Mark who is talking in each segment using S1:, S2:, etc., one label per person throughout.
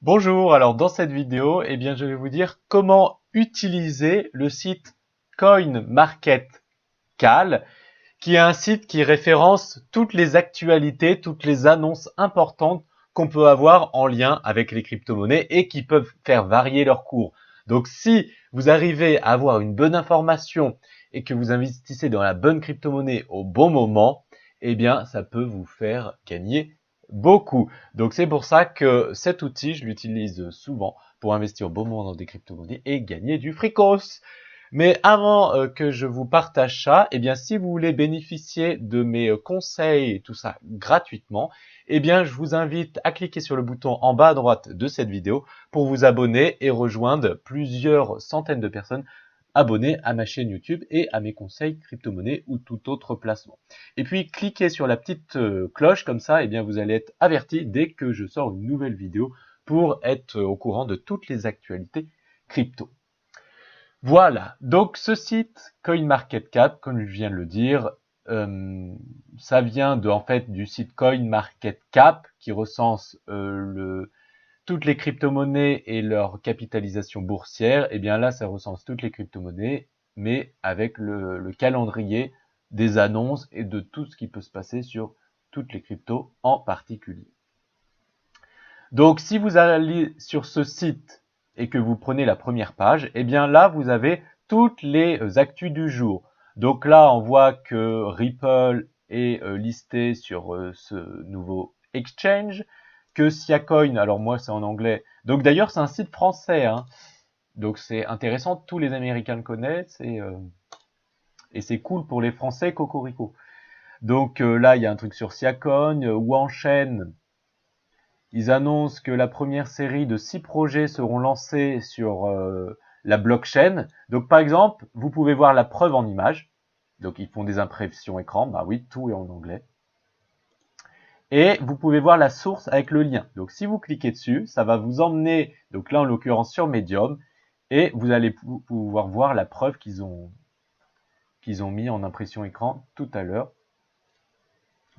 S1: Bonjour, alors dans cette vidéo, je vais vous dire comment utiliser le site CoinMarketCal, qui est un site qui référence toutes les actualités, toutes les annonces importantes qu'on peut avoir en lien avec les crypto-monnaies et qui peuvent faire varier leur cours. Donc si vous arrivez à avoir une bonne information et que vous investissez dans la bonne crypto-monnaie au bon moment, ça peut vous faire gagner beaucoup. Donc c'est pour ça que cet outil, je l'utilise souvent pour investir au bon moment dans des crypto-monnaies et gagner du fricos. Mais avant que je vous partage ça, si vous voulez bénéficier de mes conseils et tout ça gratuitement, je vous invite à cliquer sur le bouton en bas à droite de cette vidéo pour vous abonner et rejoindre plusieurs centaines de personnes abonnées à ma chaîne YouTube et à mes conseils crypto-monnaies ou tout autre placement. Et puis cliquez sur la petite cloche, comme ça vous allez être averti dès que je sors une nouvelle vidéo pour être au courant de toutes les actualités crypto. Voilà, donc ce site CoinMarketCap, comme je viens de le dire, ça vient du site CoinMarketCap qui recense toutes les crypto-monnaies et leur capitalisation boursière. Et bien là, ça recense toutes les crypto-monnaies, mais avec le calendrier des annonces et de tout ce qui peut se passer sur toutes les cryptos en particulier. Donc si vous allez sur ce site et que vous prenez la première page, là vous avez toutes les actus du jour. Donc là on voit que Ripple est listé sur ce nouveau exchange, que Siacoin, alors moi c'est en anglais, donc d'ailleurs c'est un site français, hein. Donc c'est intéressant, tous les Américains le connaissent et c'est cool pour les Français, cocorico. Donc là il y a un truc sur Siacoin, Wanchen. Ils annoncent que la première série de 6 projets seront lancés sur la blockchain. Donc par exemple, vous pouvez voir la preuve en image. Donc ils font des impressions écran, bah oui, tout est en anglais. Et vous pouvez voir la source avec le lien. Donc si vous cliquez dessus, ça va vous emmener, donc là en l'occurrence sur Medium, et vous allez pouvoir voir la preuve qu'ils ont mis en impression écran tout à l'heure.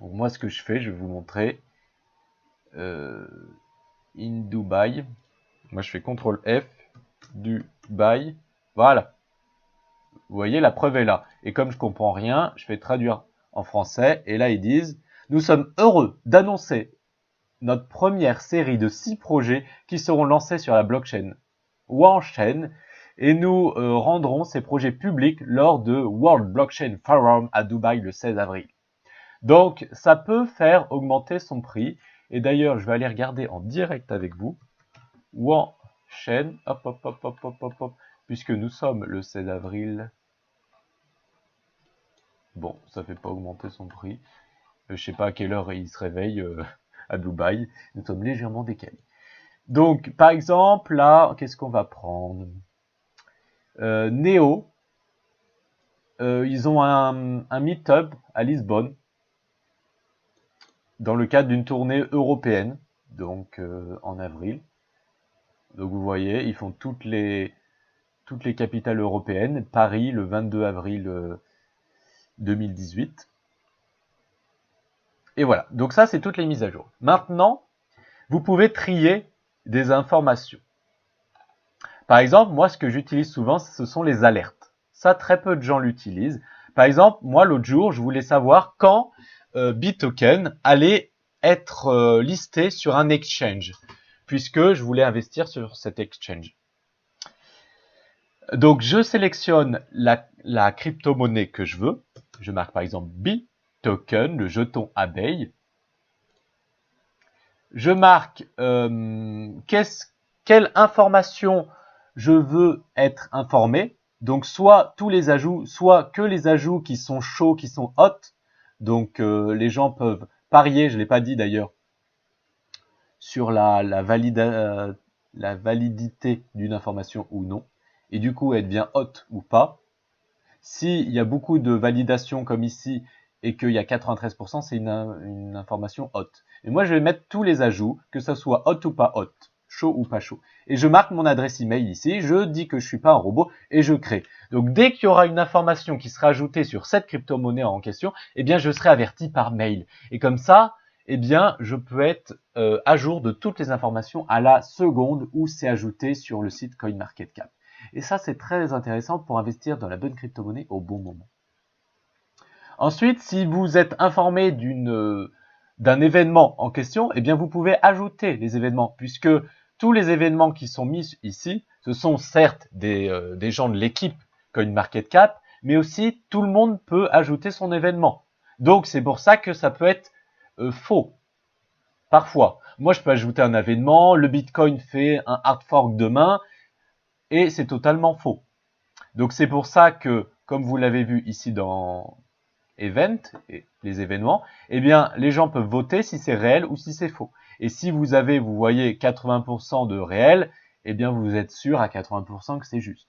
S1: Donc moi ce que je fais, je vais vous montrer. In Dubai. Moi, je fais CTRL F, Dubai. Voilà. Vous voyez, la preuve est là. Et comme je comprends rien, je fais traduire en français. Et là, ils disent, nous sommes heureux d'annoncer notre première série de 6 projets qui seront lancés sur la blockchain Wanchen. Et nous rendrons ces projets publics lors de World Blockchain Forum à Dubaï le 16 avril. Donc, ça peut faire augmenter son prix. Et d'ailleurs, je vais aller regarder en direct avec vous. Wanchen, hop, puisque nous sommes le 16 avril. Bon, ça fait pas augmenter son prix. Je sais pas à quelle heure il se réveille à Dubaï. Nous sommes légèrement décalés. Donc, par exemple, là, qu'est-ce qu'on va prendre Neo. Ils ont un meet-up à Lisbonne dans le cadre d'une tournée européenne, donc en avril. Donc vous voyez, ils font toutes les capitales européennes. Paris le 22 avril 2018. Et voilà, donc ça c'est toutes les mises à jour. Maintenant, vous pouvez trier des informations. Par exemple, moi ce que j'utilise souvent, ce sont les alertes. Ça, très peu de gens l'utilisent. Par exemple, moi l'autre jour, je voulais savoir quand BitToken allait être listé sur un exchange, puisque je voulais investir sur cet exchange. Donc je sélectionne la crypto-monnaie que je veux. Je marque par exemple BitToken, le jeton abeille. Je marque quelle information je veux être informé. Donc soit tous les ajouts, soit que les ajouts qui sont chauds, qui sont hot. Donc les gens peuvent parier, je ne l'ai pas dit d'ailleurs, sur la validité d'une information ou non. Et du coup, elle devient hot ou pas. S'il y a beaucoup de validation comme ici et qu'il y a 93%, c'est une information hot. Et moi, je vais mettre tous les ajouts, que ça soit hot ou pas hot, chaud ou pas chaud. Et je marque mon adresse email ici, je dis que je suis pas un robot et je crée. Donc, dès qu'il y aura une information qui sera ajoutée sur cette crypto-monnaie en question, je serai averti par mail. Et comme ça, eh bien, je peux être à jour de toutes les informations à la seconde où c'est ajouté sur le site CoinMarketCap. Et ça, c'est très intéressant pour investir dans la bonne crypto-monnaie au bon moment. Ensuite, si vous êtes informé d'un événement en question, eh bien, vous pouvez ajouter les événements, puisque tous les événements qui sont mis ici, ce sont certes des gens de l'équipe CoinMarketCap, mais aussi tout le monde peut ajouter son événement. Donc, c'est pour ça que ça peut être faux. Parfois. Moi, je peux ajouter un événement, le Bitcoin fait un hard fork demain, et c'est totalement faux. Donc, c'est pour ça que, comme vous l'avez vu ici dans Event, les événements, eh bien, les gens peuvent voter si c'est réel ou si c'est faux. Et si vous voyez 80% de réel, eh bien, vous êtes sûr à 80% que c'est juste.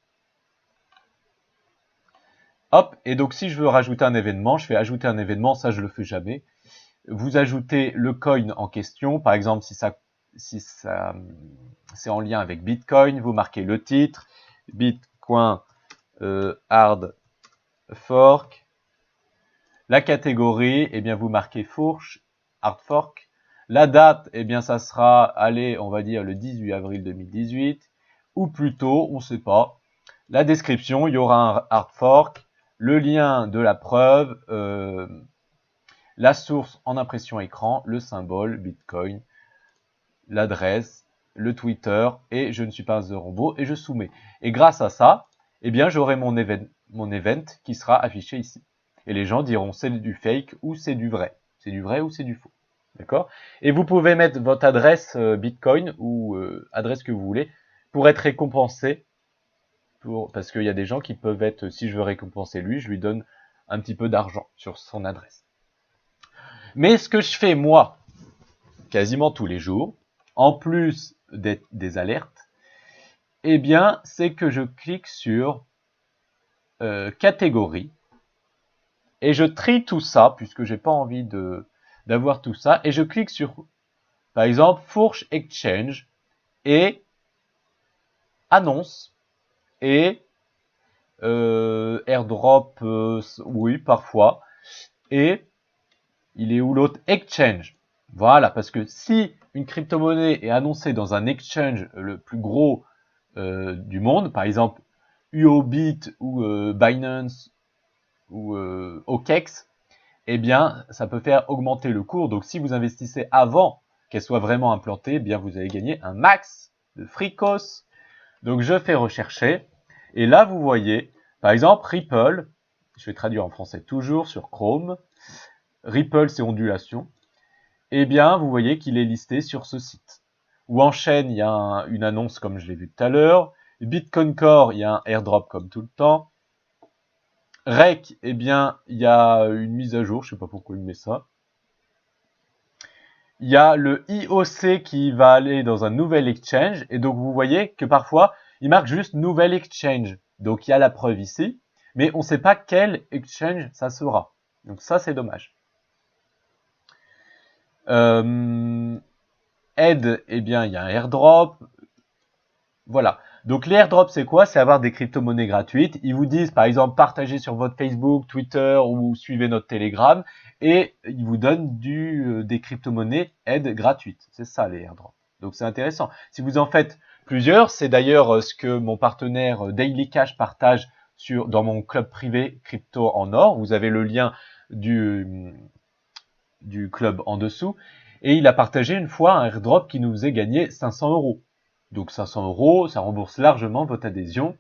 S1: Hop, et donc si je veux rajouter un événement, je fais ajouter un événement, ça je le fais jamais. Vous ajoutez le coin en question, par exemple si c'est en lien avec Bitcoin, vous marquez le titre, Bitcoin hard fork, la catégorie, eh bien vous marquez fourche, hard fork, la date, eh bien ça sera, allez, on va dire le 18 avril 2018, ou plutôt, on ne sait pas. La description, il y aura un hard fork, le lien de la preuve, la source en impression écran, le symbole, Bitcoin, l'adresse, le Twitter, et je ne suis pas un robot, et je soumets. Et grâce à ça, eh bien, j'aurai mon event qui sera affiché ici. Et les gens diront c'est du fake ou c'est du vrai. C'est du vrai ou c'est du faux. D'accord? Et vous pouvez mettre votre adresse Bitcoin ou adresse que vous voulez pour être récompensé. Parce qu'il y a des gens qui peuvent être, si je veux récompenser lui, je lui donne un petit peu d'argent sur son adresse. Mais ce que je fais, moi, quasiment tous les jours, en plus des alertes, eh bien, c'est que je clique sur catégorie et je trie tout ça, puisque j'ai pas envie d'avoir tout ça, et je clique sur, par exemple, Fourche Exchange et annonce et airdrop, oui, parfois, et il est où l'autre? Exchange. Voilà, parce que si une crypto-monnaie est annoncée dans un exchange le plus gros du monde, par exemple UOBit ou Binance ou OKEx, eh bien, ça peut faire augmenter le cours. Donc, si vous investissez avant qu'elle soit vraiment implantée, eh bien, vous allez gagner un max de fricos. Donc, je fais rechercher. Et là, vous voyez, par exemple, Ripple. Je vais traduire en français toujours sur Chrome. Ripple, c'est ondulation. Eh bien, vous voyez qu'il est listé sur ce site. Ou en chaîne, il y a une annonce comme je l'ai vu tout à l'heure. Bitcoin Core, il y a un airdrop comme tout le temps. Rec, eh bien, il y a une mise à jour, je sais pas pourquoi il met ça. Il y a le IOC qui va aller dans un nouvel exchange, et donc vous voyez que parfois, il marque juste nouvel exchange. Donc il y a la preuve ici, mais on ne sait pas quel exchange ça sera. Donc ça, c'est dommage. Aide, eh bien, il y a un airdrop. Voilà. Donc les airdrops, c'est quoi? C'est avoir des crypto-monnaies gratuites. Ils vous disent, par exemple, partagez sur votre Facebook, Twitter ou suivez notre Telegram. Et ils vous donnent des crypto-monnaies aides gratuites. C'est ça les airdrops. Donc c'est intéressant. Si vous en faites plusieurs, c'est d'ailleurs ce que mon partenaire Daily Cash partage dans mon club privé Crypto en Or. Vous avez le lien du club en dessous. Et il a partagé une fois un airdrop qui nous faisait gagner 500 euros. Donc 500 euros, ça rembourse largement votre adhésion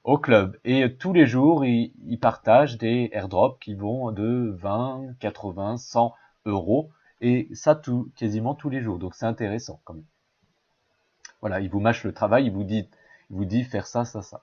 S1: au club. Et tous les jours, il partage des airdrops qui vont de 20, 80, 100 euros. Et ça, quasiment tous les jours. Donc c'est intéressant quand même. Voilà, il vous mâche le travail, il vous dit faire ça, ça, ça.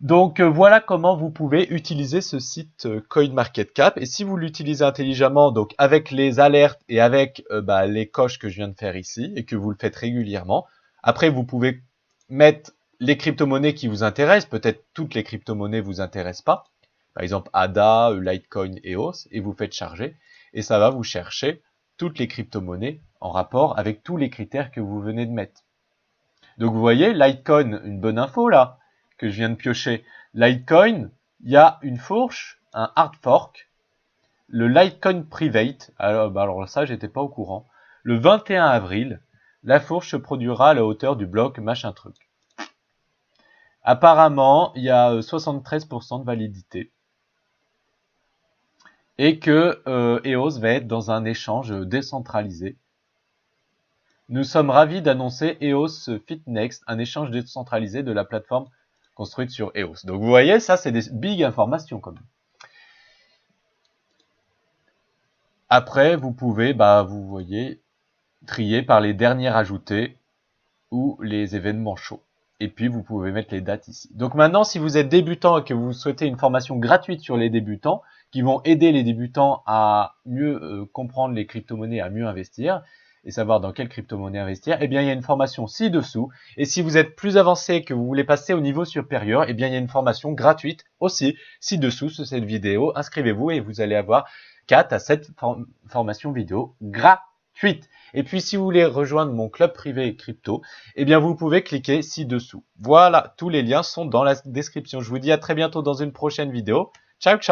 S1: Donc voilà comment vous pouvez utiliser ce site CoinMarketCap. Et si vous l'utilisez intelligemment, donc avec les alertes et avec les coches que je viens de faire ici, et que vous le faites régulièrement, après vous pouvez mettre les crypto-monnaies qui vous intéressent. Peut-être toutes les crypto-monnaies vous intéressent pas. Par exemple ADA, Litecoin, EOS, et vous faites charger. Et ça va vous chercher toutes les crypto-monnaies en rapport avec tous les critères que vous venez de mettre. Donc vous voyez, Litecoin, une bonne info là, que je viens de piocher. Litecoin, il y a une fourche, un hard fork. le Litecoin Private, alors ça, j'étais pas au courant. Le 21 avril, la fourche se produira à la hauteur du bloc machin truc. Apparemment, il y a 73% de validité. Et que EOS va être dans un échange décentralisé. Nous sommes ravis d'annoncer EOS FitNext, un échange décentralisé de la plateforme construite sur EOS. Donc vous voyez, ça c'est des big informations quand même. Après, vous pouvez, vous voyez, trier par les derniers ajoutés ou les événements chauds. Et puis, vous pouvez mettre les dates ici. Donc maintenant, si vous êtes débutant et que vous souhaitez une formation gratuite sur les débutants, qui vont aider les débutants à mieux comprendre les crypto-monnaies, à mieux investir, et savoir dans quelle crypto-monnaie investir, eh bien, il y a une formation ci-dessous. Et si vous êtes plus avancé et que vous voulez passer au niveau supérieur, eh bien, il y a une formation gratuite aussi ci-dessous sur cette vidéo. Inscrivez-vous et vous allez avoir 4 à 7 formations vidéo gratuites. Et puis, si vous voulez rejoindre mon club privé crypto, eh bien, vous pouvez cliquer ci-dessous. Voilà, tous les liens sont dans la description. Je vous dis à très bientôt dans une prochaine vidéo. Ciao, ciao!